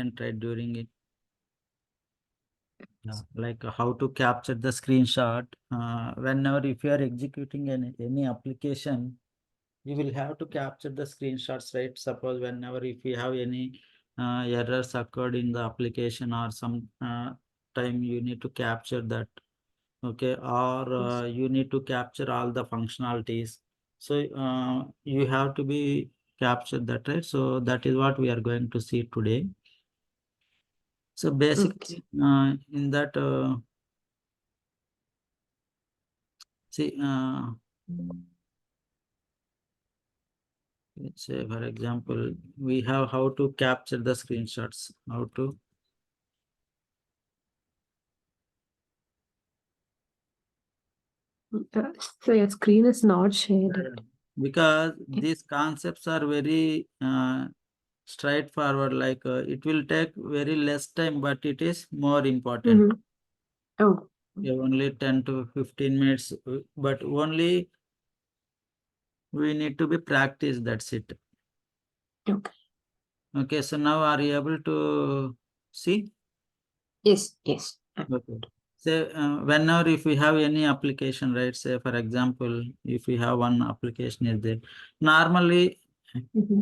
important, right? During it, like how to capture the screenshot. Whenever if you are executing any application, you will have to capture the screenshots, right? Suppose whenever if you have any errors occurred in the application or some time, you need to capture that. Okay, or Yes. you need to capture all the functionalities. So you have to be captured that, right? So that is what we are going to see today. So Okay. basically in that see let's say for example, we have how to capture the screenshots, how to So your screen is not shared. because Yet. these concepts are very straightforward, like it will take very less time, but it is more important. Mm-hmm. Oh. Yeah, only 10 to 15 minutes, but only we need to be practiced, that's it. Okay. Okay, so now are you able to see? Yes. Yes. Okay. Say whenever if we have any application, right? Say for example, if we have one application is there, normally Mm-hmm.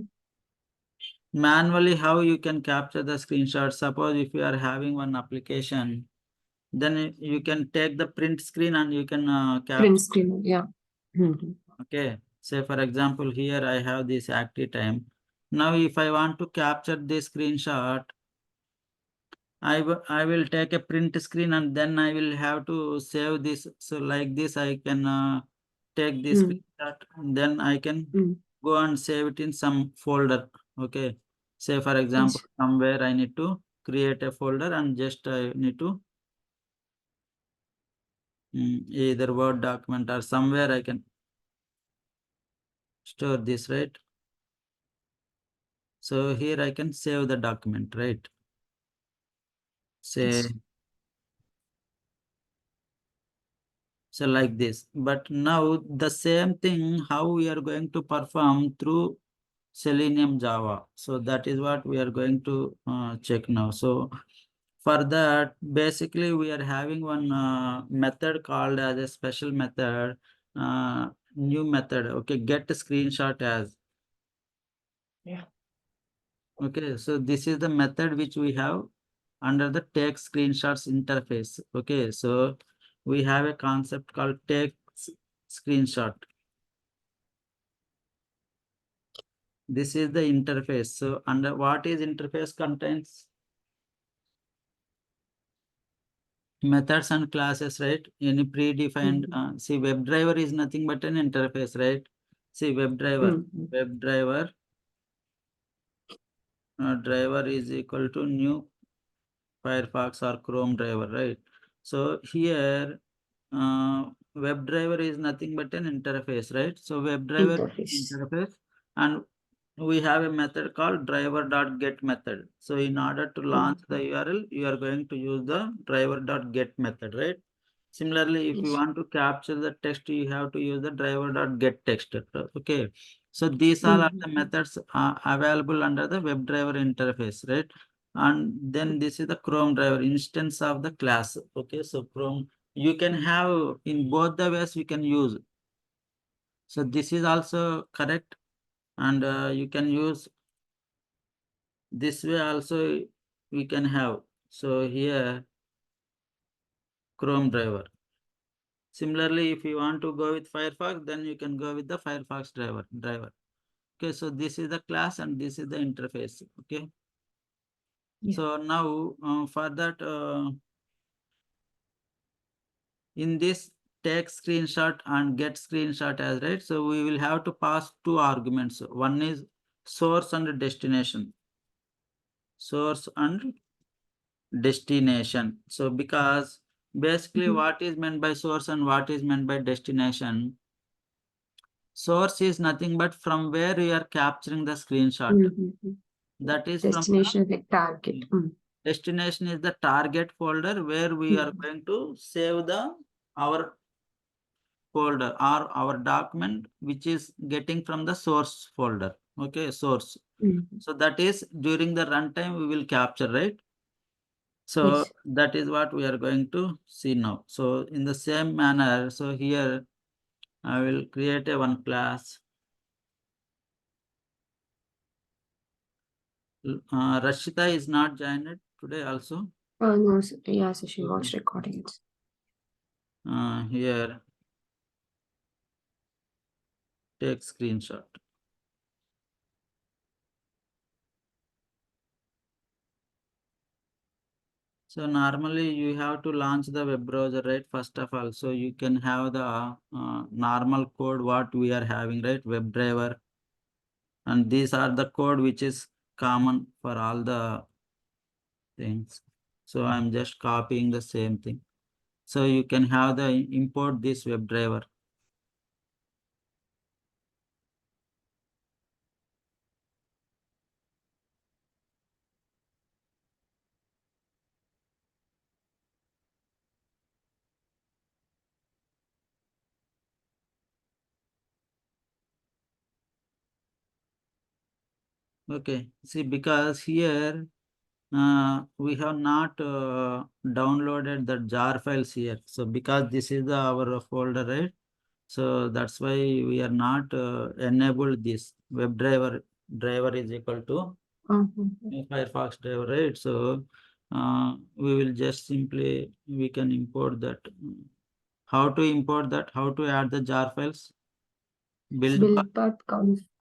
manually how you can capture the screenshot. Suppose if you are having one application, then you can take the print screen and you can Print capture. screen. Yeah. Mm-hmm. Okay, say for example, here I have this active time. Now if I want to capture this screenshot, I will take a print screen and then I will have to save this. So like this, I can take this Mm. screenshot and then I can Mm. go and save it in some folder. Okay. Say for example, Yes. somewhere I need to create a folder and just I need to either Word document or somewhere I can store this, right? So here I can save the document, right? Say Yes. so like this. But now the same thing how we are going to perform through Selenium Java. So that is what we are going to check now. So for that, basically we are having one method called as a special method, new method. Okay, get a screenshot as. Yeah. Okay, so this is the method which we have under the take screenshots interface. Okay, so we have a concept called take screenshot. This is the interface. So under what is interface contains methods and classes, right? Any predefined, Mm-hmm. see WebDriver is nothing but an interface, right? See WebDriver, Mm-hmm. WebDriver driver is equal to new Firefox or Chrome driver, right? So here WebDriver is nothing but an interface, right? So WebDriver Interface. interface, and we have a method called driver.get method. So in order to Mm. launch the URL, you are going to use the driver.get method, right? Similarly, if you Yes. want to capture the text, you have to use the driver.get text. Okay. So these all are the Mm-hmm. methods available under the WebDriver interface, right? And then this is the Chrome driver instance of the class. Okay. So Chrome, you can have in both the ways you can use. So this is also correct. And you can use this way also we can have. So here Chrome driver. Similarly, if you want to go with Firefox, then you can go with the Firefox driver. Okay, so this is the class and this is the interface. Okay, Yeah. so now for that in this take screenshot and get screenshot as, right. So we will have to pass two arguments. One is source and destination. Source and destination. So because basically Mm-hmm. what is meant by source and what is meant by destination, source is nothing but from where you are capturing the screenshot. Mm-hmm. That is from Destination is like target. the destination is the target folder where we are Mm-hmm. going to save the our folder or our document which is getting from the source folder. Okay, source. So that is during the runtime we will capture, right? So Yes. that is what we are going to see now. So in the same manner, so here I will create a one class. Rashita is not joined today also. No, yeah, so she Okay. was recording it. Here take screenshot. So normally you have to launch the web browser, right? First of all, so you can have the normal code what we are having, right? WebDriver, and these are the code which is common for all the things. So I'm just copying the same thing. So you can have the import this WebDriver. Okay, see, because here we have not downloaded the jar files here. So because this is our folder, right? So that's why we are not enabled this driver is equal to Firefox driver, right? So we will just simply we can import that. How to import that? How to add the jar files? Build path, Build path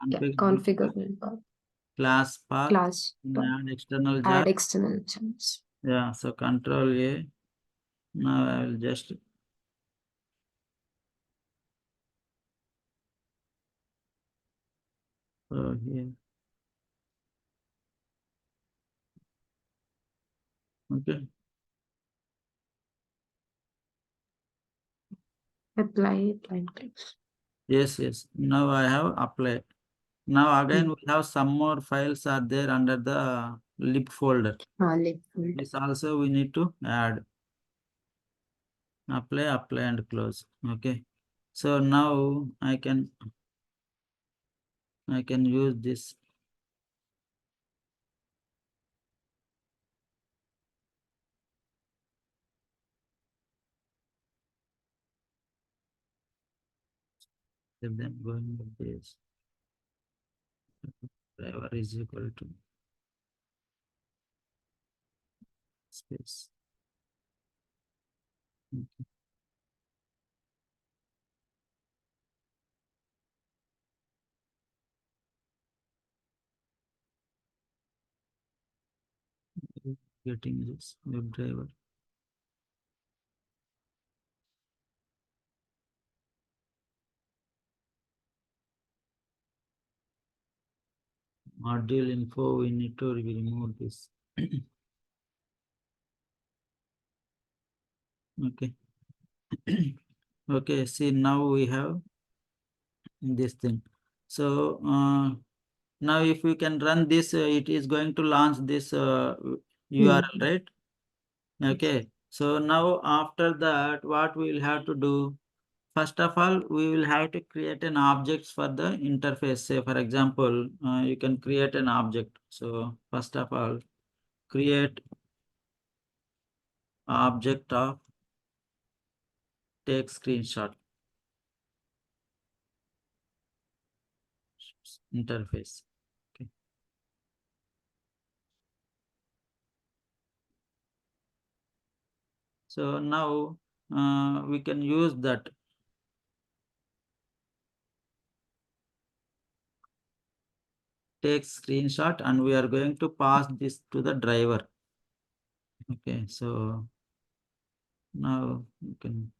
yeah, configure build configure path, build path class path, class and dot add external jar. add external channels. Yeah, so Control A. Now I will just here. Okay. Apply line clicks. Yes, yes. Now I have applied. Now again Mm. we have some more files are there under the lib folder. Lib folder. This also we need to add. Apply and close. Okay. So now I can use this. Then going with this driver is equal to space. Getting this web driver. Module info, we need to remove this. Okay. Okay, see now we have this thing. So now if we can run this, it is going to launch this URL, right? Okay. So now after that, what we will have to do? First of all, we will have to create an object for the interface. Say, for example, you can create an object. So first of all, create object of take screenshot interface. Okay. So now we can use that take screenshot and we are going to pass this to the driver. Okay, so now you can.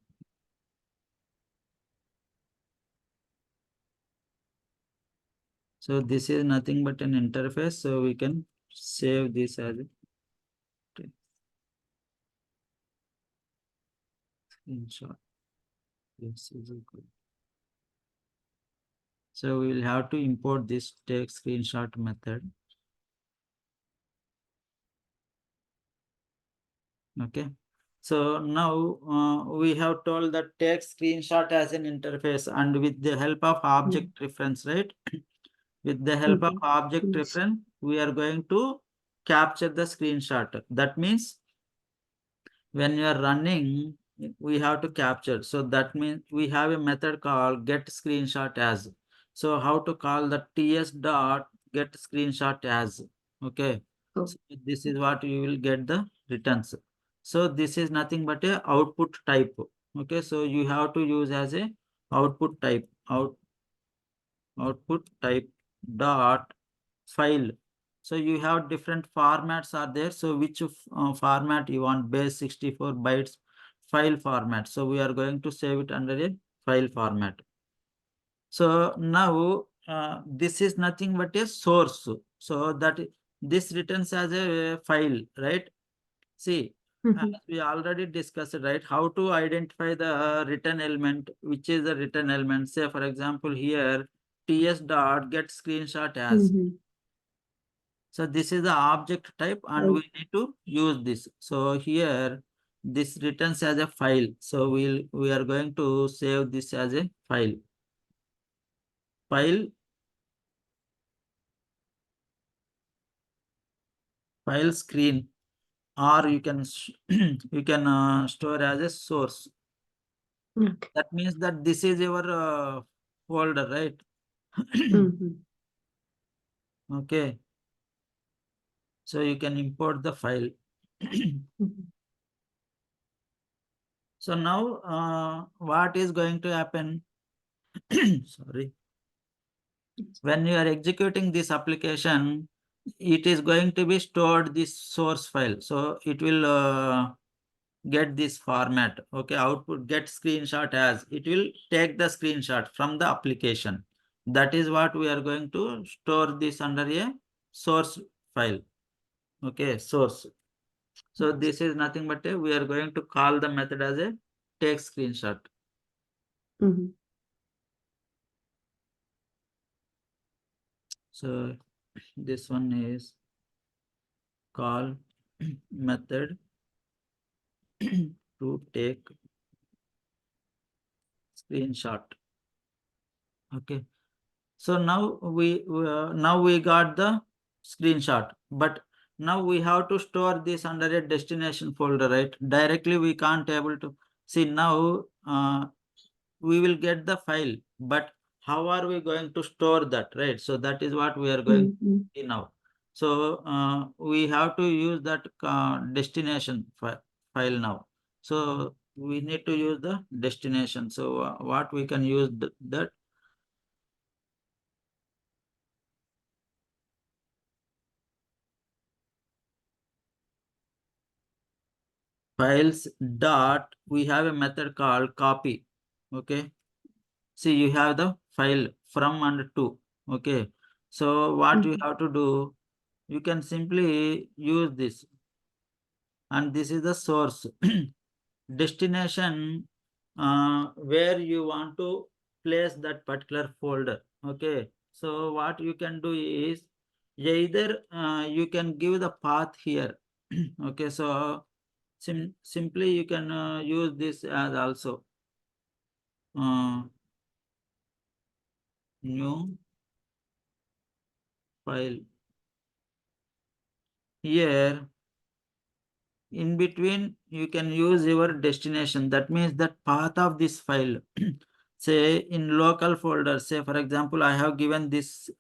So this is nothing but an interface. So we can save this as a screenshot. This is equal. So we will have to import this take screenshot method. Okay. So now we have told that take screenshot as an interface and with the help of object reference, right? With the help of object Yes. reference, we are going to capture the screenshot. That means when you are running, we have to capture. So that means we have a method called get screenshot as. So how to call the ts dot get screenshot as. Okay. Oh. So this is what you will get the returns. So this is nothing but a output type. Okay. So you have to use as a output type output type dot file. So you have different formats are there. So which format you want? Base 64 bytes file format. So we are going to save it under a file format. So now this is nothing but a source. So that this returns as a file, right? See, as we already discussed, right? How to identify the return element, which is the return element. Say, for example, here ts dot get screenshot as. So this is the object type and we need to use this. So here this returns as a file. So we are going to save this as a file. File file screen, or you can you can store as a source. Okay. That means that this is your folder, right? Okay. So you can import the file. So now what is going to happen? Sorry. When you are executing this application, it is going to be stored this source file. So it will get this format. Okay, output get screenshot as. It will take the screenshot from the application. That is what we are going to store this under a source file. Okay, source. So this is nothing but we are going to call the method as a take screenshot. So this one is call method to take screenshot. Okay. So now we got the screenshot, but now we have to store this under a destination folder, right? Directly we can't able to see now. We will get the file, but how are we going to store that, right? So that is what we are going to see now. So we have to use that destination file now. So we need to use the destination. So what we can use that files dot, we have a method called copy. Okay. See, you have the file from and to. Okay. So what you have to do, you can simply use this, and this is the source. Destination, where you want to place that particular folder. Okay. So what you can do is either you can give the path here. Okay. So simply you can use this as also new file. Here in between you can use your destination. That means that path of this file. Say in local folder, say for example I have given this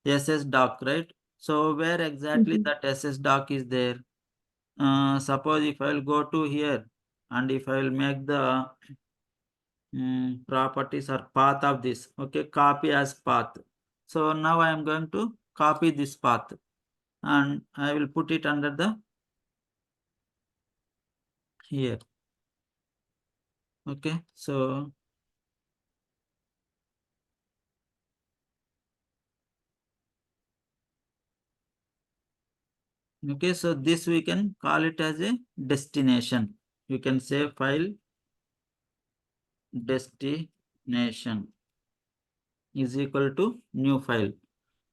ss doc, right? So where exactly that ss doc is there? Suppose if I will go to here and if I will make the properties or path of this, okay, copy as path. So now I am going to copy this path and I will put it under the here. Okay, so okay, so this we can call it as a destination. You can say file destination is equal to new file.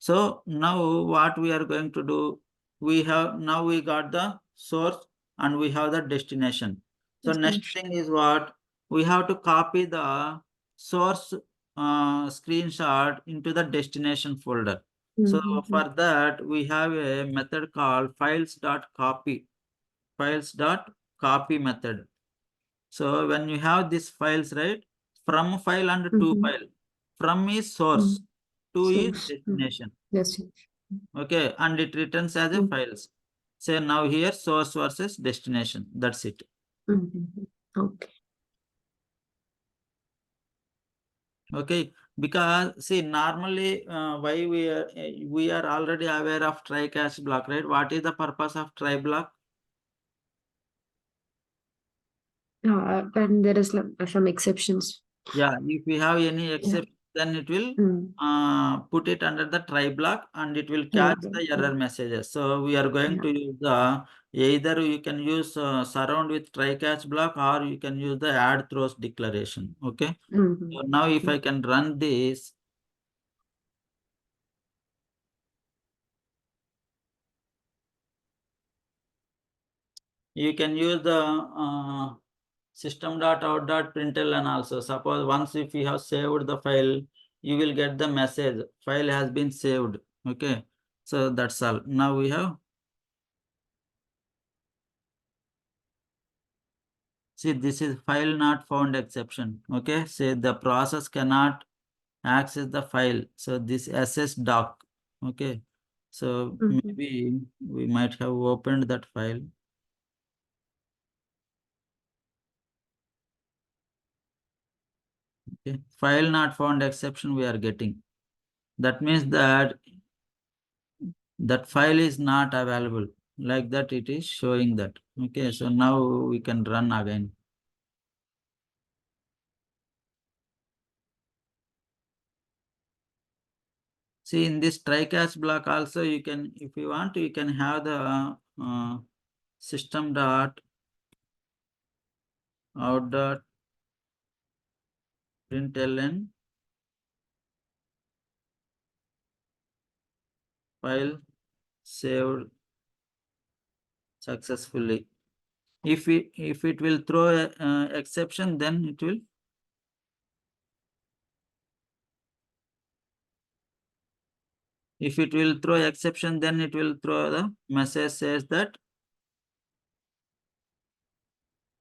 So now what we are going to do, we got the source and we have the destination. So next thing is what? We have to copy the source screenshot into the destination folder. So Mm-hmm. for that, we have a method called files.copy, files.copy method. So when you have these files, right, from file and to Mm-hmm. file, from is source, Mm. to is Source. destination. Yes. Okay, and it returns as a Mm. files. So now here source versus destination. That's it. Mm-hmm. Okay. Okay, because see normally why we are already aware of try catch block, right? What is the purpose of try block? And there is some exceptions. Yeah, if we have any Yeah. exception, then it will Mm. put it under the try block and it will Try catch again. the error messages. So we are going Yeah. to use the either you can use surround with try catch block or you can use the add throws declaration. Okay. Mm-hmm. So now if Mm. I can run this, you can use the system.out.println also. Suppose once if you have saved the file, you will get the message file has been saved. Okay. So that's all. Now we have, see this is file not found exception. Okay. Say the process cannot access the file. So this ss doc. Okay. So Mm-hmm. maybe we might have opened that file. Okay. File not found exception we are getting. That means that that file is not available, like that it is showing that. Okay, so now we can run again. See in this try catch block also you can, if you want, you can have the system dot out dot println file saved successfully. If it will throw a exception, then it will, if it will throw exception, then it will throw the message says that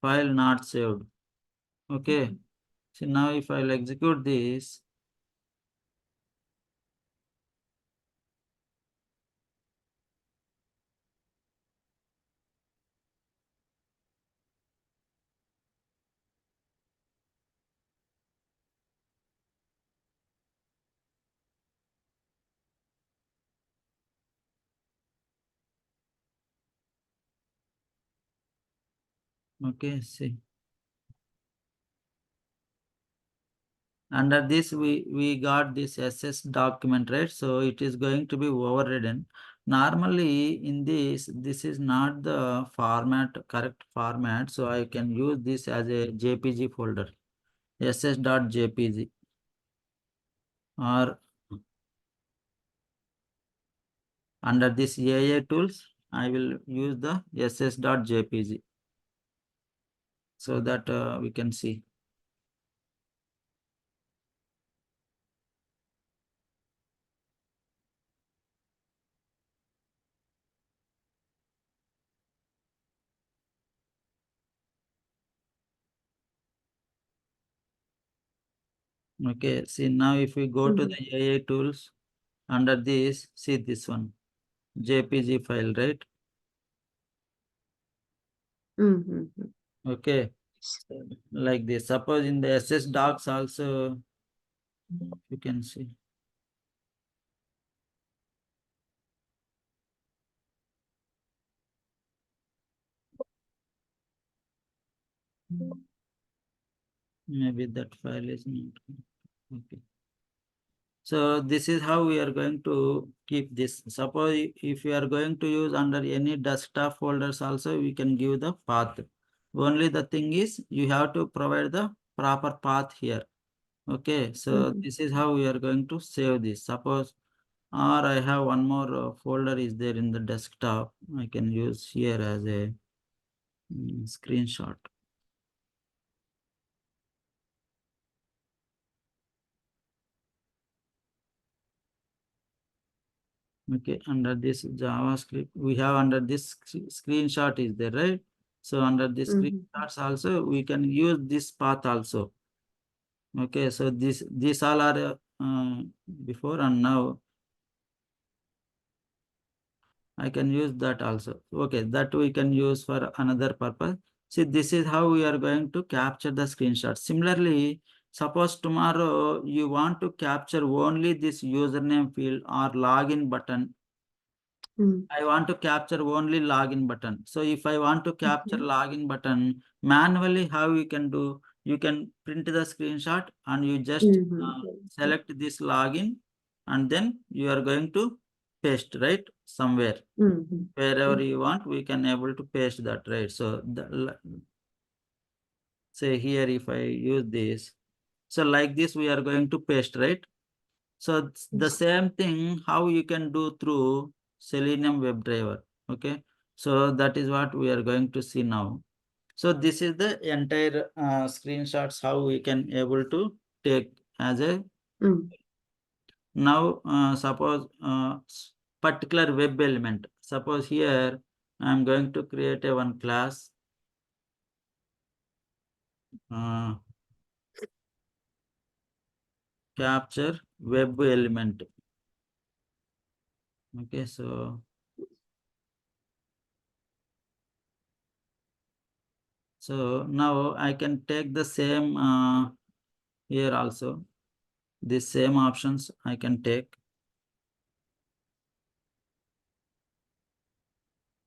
file not saved. Okay. So now if I'll execute this, okay, see. Under this we got this SS document, right? So it is going to be overridden. Normally in this is not the format, correct format. So I can use this as a JPG folder, ss.jpg, or under this AA tools, I will use the ss.jpg so that we can see. Okay, see now if we go to Mm-hmm. the AA tools, under this, see this one, JPG file, right? Mm-hmm. Okay, so like this. Suppose in the SS docs also, you can see. Maybe that file is not. Okay. So this is how we are going to keep this. Suppose if you are going to use under any desktop folders also, we can give the path. Only the thing is you have to provide the proper path here. Okay, so Mm-hmm. this is how we are going to save this. Suppose, or I have one more folder is there in the desktop. I can use here as a screenshot. Okay, under this JavaScript, we have under this screenshot is there, right? So under this Mhm. screenshots also, we can use this path also. Okay, so this all are before and now I can use that also. Okay, that we can use for another purpose. See, this is how we are going to capture the screenshot. Similarly, suppose tomorrow you want to capture only this username field or login button. Mm. I want to capture only login button. So if I want to capture Okay. login button manually, how you can do? You can print the screenshot and you just Mhm. select this login and then you are going to paste right somewhere Mhm. wherever Mm. you want. We can able to paste that right. So say here if I use this, so like this we are going to paste right. So the Yes. same thing how you can do through Selenium WebDriver. Okay. So that is what we are going to see now. So this is the entire screenshots how we can able to take as a Mm. now suppose particular web element. Suppose here I am going to create a one class uh, capture web element. Okay, so now I can take the same here also. This same options I can take.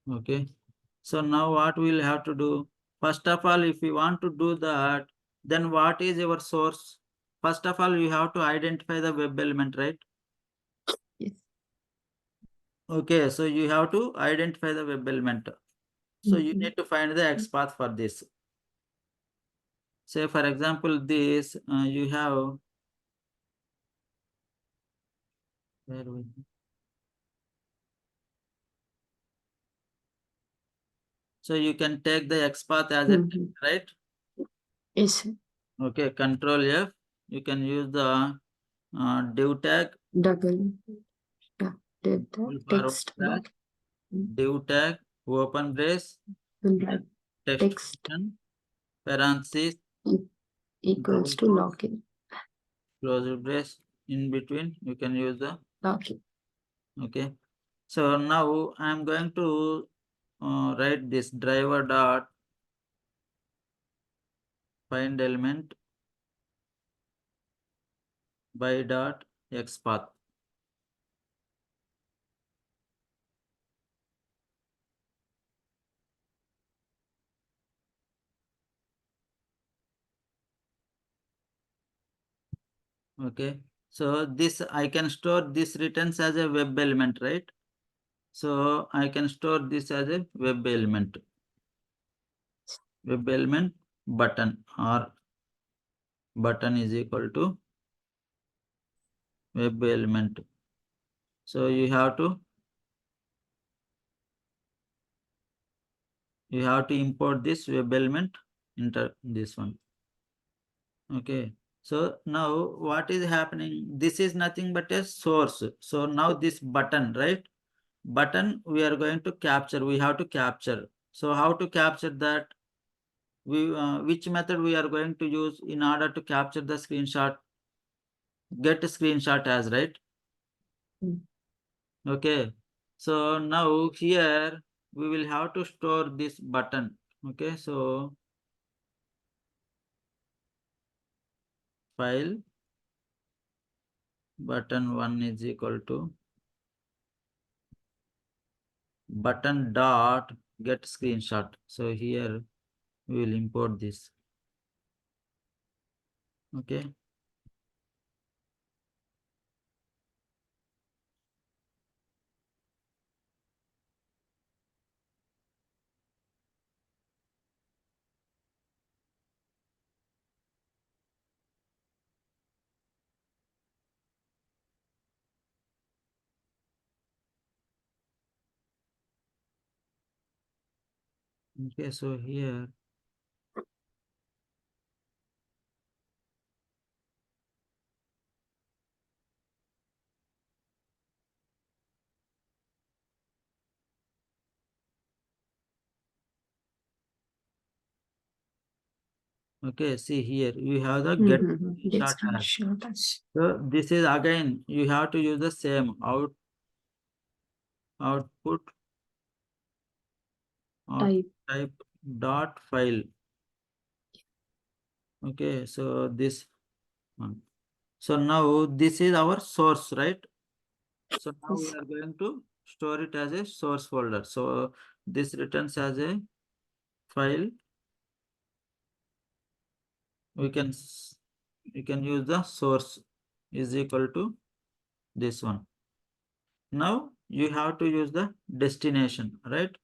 Okay. So now what we'll have to do? First of all, if we want to do that, then what is your source? First of all, you have to identify the web element, right? Yes. Okay, so you have to identify the web element. So you Mhm. need to find the XPath for this. Say for example, this you have where we so you can take the XPath as a Mhm. right. Yes. Okay, Control F. You can use the div tag, Double. Yeah. Did the full forward text slash, block. Mm. div tag, open brace, And then like text text function, parenthesis, e- equals double to quote, login. close brace, in between, you can use the, Login. okay. So now I am going to write this driver dot find element by dot xpath. Okay. So this I can store this returns as a web element, right? So I can store this as a web element. Web element button or button is equal to web element. So you have to import this web element into this one. Okay. So now what is happening? This is nothing but a source. So now this button, right? Button we are going to capture. We have to capture. So how to capture that? We which method we are going to use in order to capture the screenshot? Get a screenshot as right. Mm. Okay. So now here we will have to store this button. Okay. So file button one is equal to button dot get screenshot. So here we will import this. Okay. Okay. So here Okay, see here we have the get Mm-hmm. Get screenshot as. screenshot as. So this is again you have to use the same output out Type. type dot file. Okay, so this one. So now this is our source, right? So now we Yes. are going to store it as a source folder. So this returns as a file. We can we can use the source is equal to this one. Now you have to use the destination, right?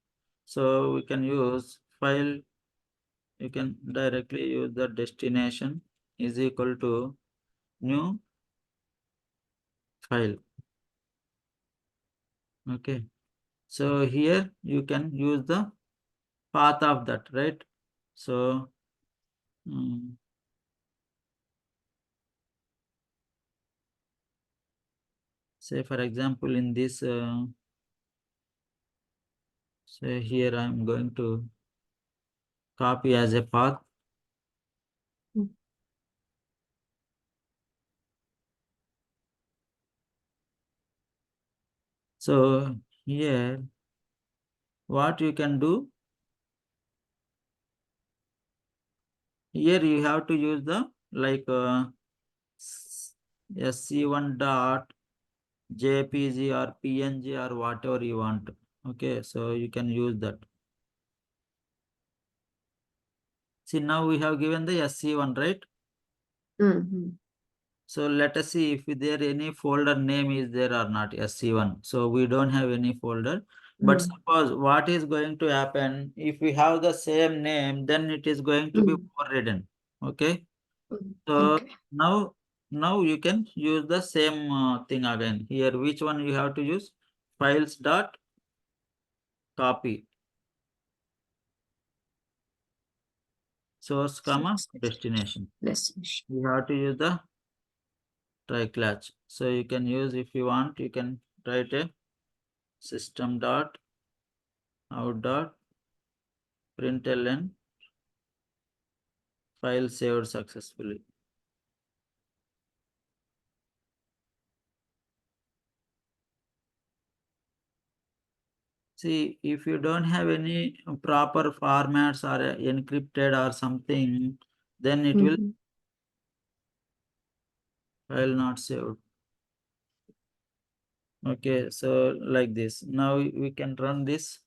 So we can use file. You can directly use the destination is equal to new file. Okay. So here you can use the path of that, right? So mm, say for example in this say here I am going to copy as a path. Mm. So here what you can do, here you have to use the like sc1 dot jpg or png or whatever you want. Okay, so you can use that. See now we have given the sc1, right? Mm-hmm. So let us see if there any folder name is there or not, sc1. So we don't have any folder. But Mm. suppose what is going to happen, if we have the same name, then it is going to be Mm. overridden. Okay. Mm. So Okay. now, now you can use the same thing again. Here, which one you have to use? Files dot copy source comma Source. destination. Destination. You have to use the try catch. So you can use if you want, you can write a system dot out dot println file saved successfully. See, if you don't have any proper formats or encrypted or something, then it will Mm-hmm. file not saved. Okay, so like this. Now we can run this.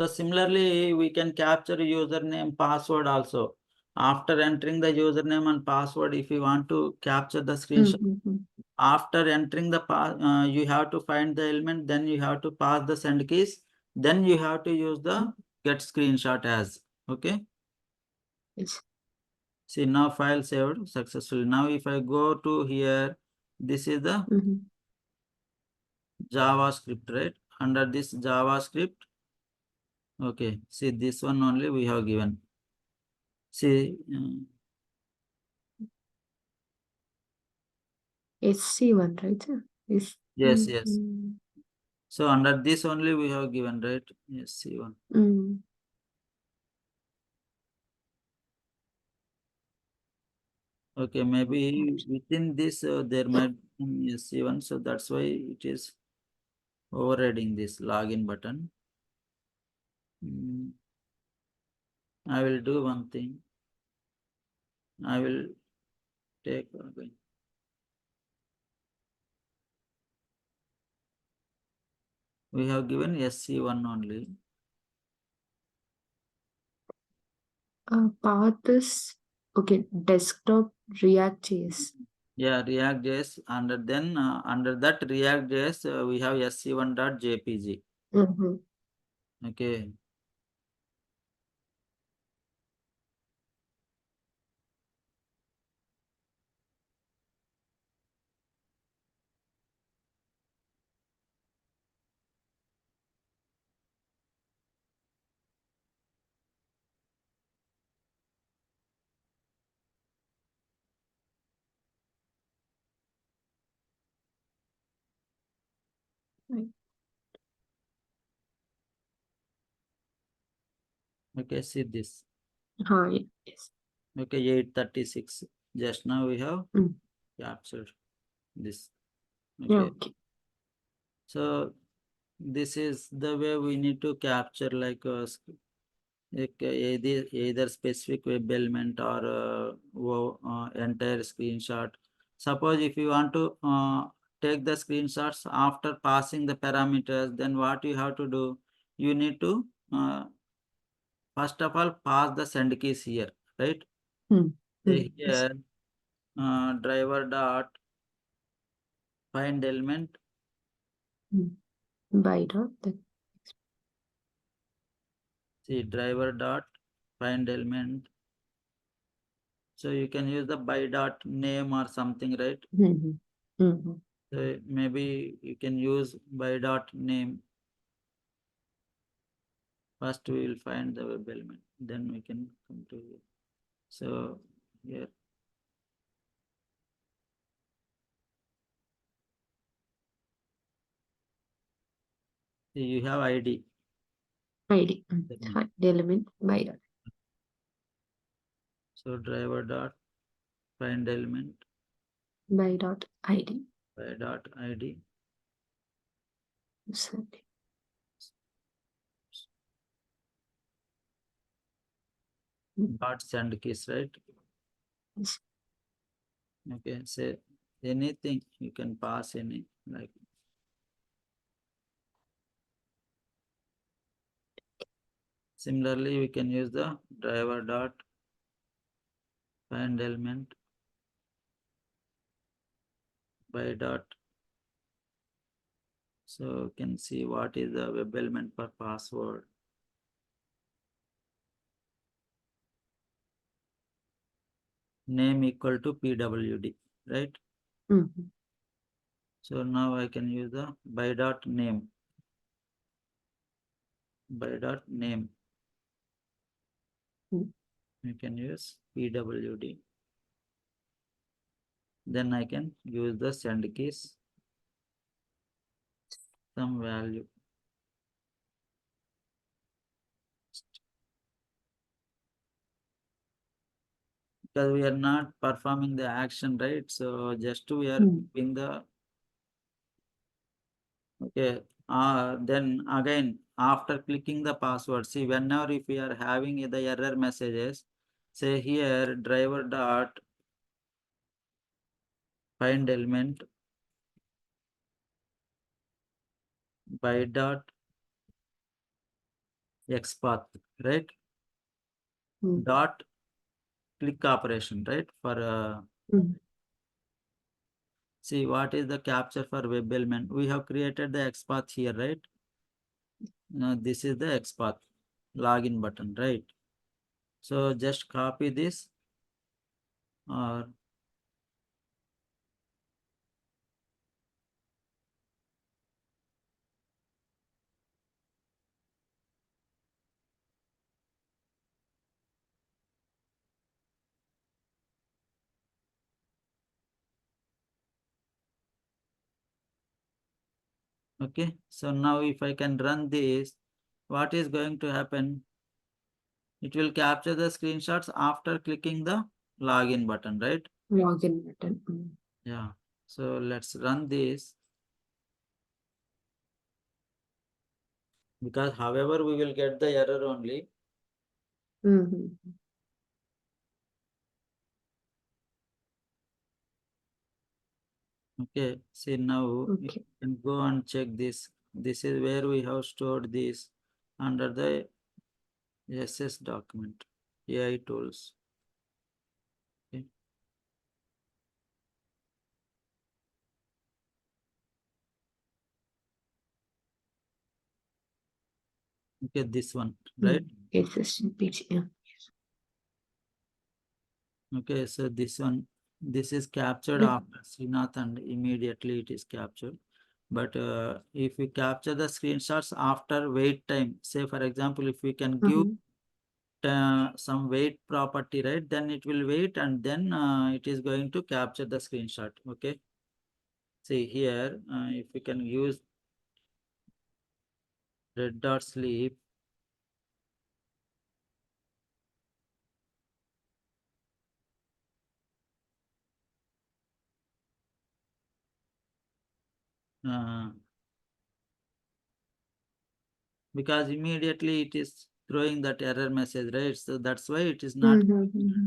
So similarly, we can capture username, password also. After entering the username and password, if you want to capture the screenshot, Mm-hmm. after entering the you have to find the element, then you have to pass the send keys, then you have to use the get screenshot as. Okay. Yes. See now file saved successfully. Now if I go to here, this is the Mm-hmm. JavaScript, right? Under this JavaScript, okay. See this one only we have given. See, SC1, right? Sir? Is. yes, yes. Mm-hmm. So under this only we have given, right? Yes, see one. Mm. Okay, maybe within this there might be see one. So that's why it is overriding this login button. Mm, I will do one thing. I will take. Okay. We have given SC1 only. Path is okay. Desktop React.js. Yeah, React.js. Under then under that React.js we have sc1.jpg. Mm-hmm. Okay. Okay, see this. Yes. Okay, 836. Just now we have Mm. captured this. Yeah, Okay, okay. so this is the way we need to capture like either specific web element or entire screenshot. Suppose if you want to take the screenshots after passing the parameters, then what you have to do? You need to first of all pass the send keys here, right? Mm. Say Yes. here driver dot find element. Mm. By dot. See driver dot find element. So you can use the by dot name or something, right? Mm-hmm. Mm-hmm. So maybe you can use by dot name. First we will find the web element, then we can come to here. So here you have ID. ID. Mm. Find element by dot. So driver dot find element By dot ID. by dot ID So, mm. dot send keys, right? Yes. Okay, say anything you can pass any like similarly we can use the driver dot find element by dot. So you can see what is the web element per password. Name equal to pwd, right? Mm-hmm. So now I can use the by dot name. By dot name Mm. you can use pwd. Then I can use the send keys some value because we are not performing the action, right? So just we are Mm. giving the okay. Then again after clicking the password, see whenever if we are having the error messages, say here driver dot find element by dot xpath, right? Mm. Dot click operation, right? For Mm. see what is the capture for web element. We have created the xpath here, right? Now this is the xpath login button, right? So just copy this or okay. So now if I can run this, what is going to happen? It will capture the screenshots after clicking the login button, right? Login button. Mm. Yeah. So let's run this because however we will get the error only. Mm-hmm. Okay. See now you Okay. can go and check this. This is where we have stored this under the SS document, AI tools. Okay. Okay, this one, right? Mm. It's a speech. Yeah. Okay, so this one, this is captured Yeah. after Srinath and immediately it is captured. But if we capture the screenshots after wait time, say for example, if we can give Mm-hmm. some wait property, right, then it will wait and then it is going to capture the screenshot. Okay, see here, if we can use red dot sleep, uh, because immediately it is throwing that error message, right? So that's why it is not. Mm-hmm. Mm-hmm.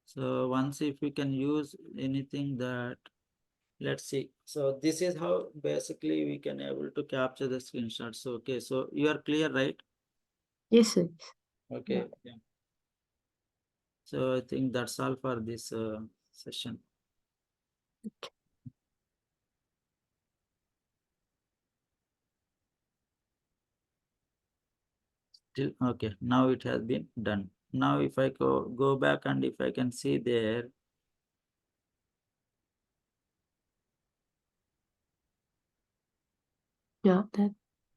So once if we can use anything that, let's see. So this is how basically we can able to capture the screenshots. So, okay, so you are clear, right? Yes, sir. Yeah. Okay. Yeah. So I think that's all for this session. Till okay, now it has been done. Now if I go back and if I can see there, Yeah, that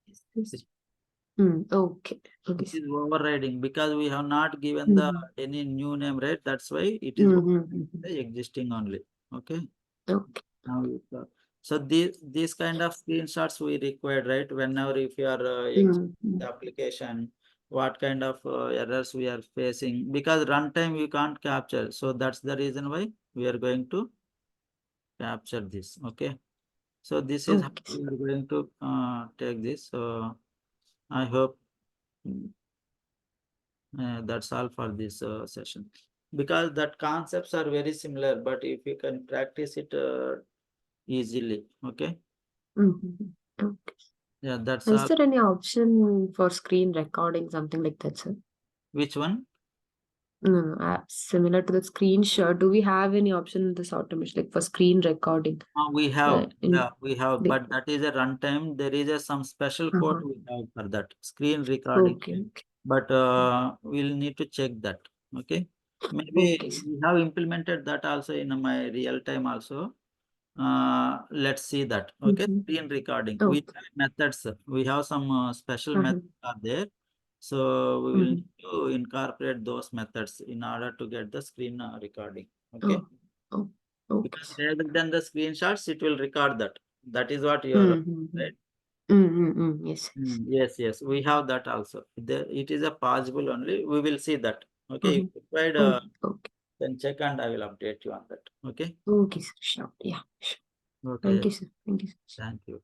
is it this. Mm, okay. Okay, it sir. is overriding because we have not given the Mm-hmm. any new name, right? That's why it is Mm-hmm. Mm-hmm. the existing only. Okay. Okay. Now, so these kind of screenshots we required, right? Whenever if you are Mm-hmm. the application, what kind of errors we are facing, because runtime we can't capture. So that's the reason why we are going to capture this. Okay. So this is how Okay, sir. we are going to take this. So I hope that's all for this session. Because that concepts are very similar, but if you can practice it easily, okay? Mm-hmm. Okay. Yeah, that's Is all. there any option for screen recording, something like that, sir? Which one? No, no, similar to the screenshot. Do we have any option in this automation, like for screen recording? We have, yeah, In we have, the but that is a runtime. There is a some special code uh-huh. we have for that screen recording, Okay, okay, but we'll need to check that. Okay, okay, maybe sir. we have implemented that also in my real time also. Let's see that. Okay, Mm-hmm. screen recording. We Okay. have methods. We have some special Uh-huh. methods are there, so we will Mm-hmm. need to incorporate those methods in order to get the screen recording. Okay. Oh, oh, okay, Because sir. rather than the screenshots, it will record that. That is what you are Mm-hmm. right. Mm-hmm. Yes. Yes, yes, we have that also. It is a possible only. We will see that. Okay, if Mm-hmm. required, Oh, okay. then check and I will update you on that. Okay. Okay, sir. Sure. Yeah, sure. Thank Okay. you, sir. Thank you, sir. Thank you.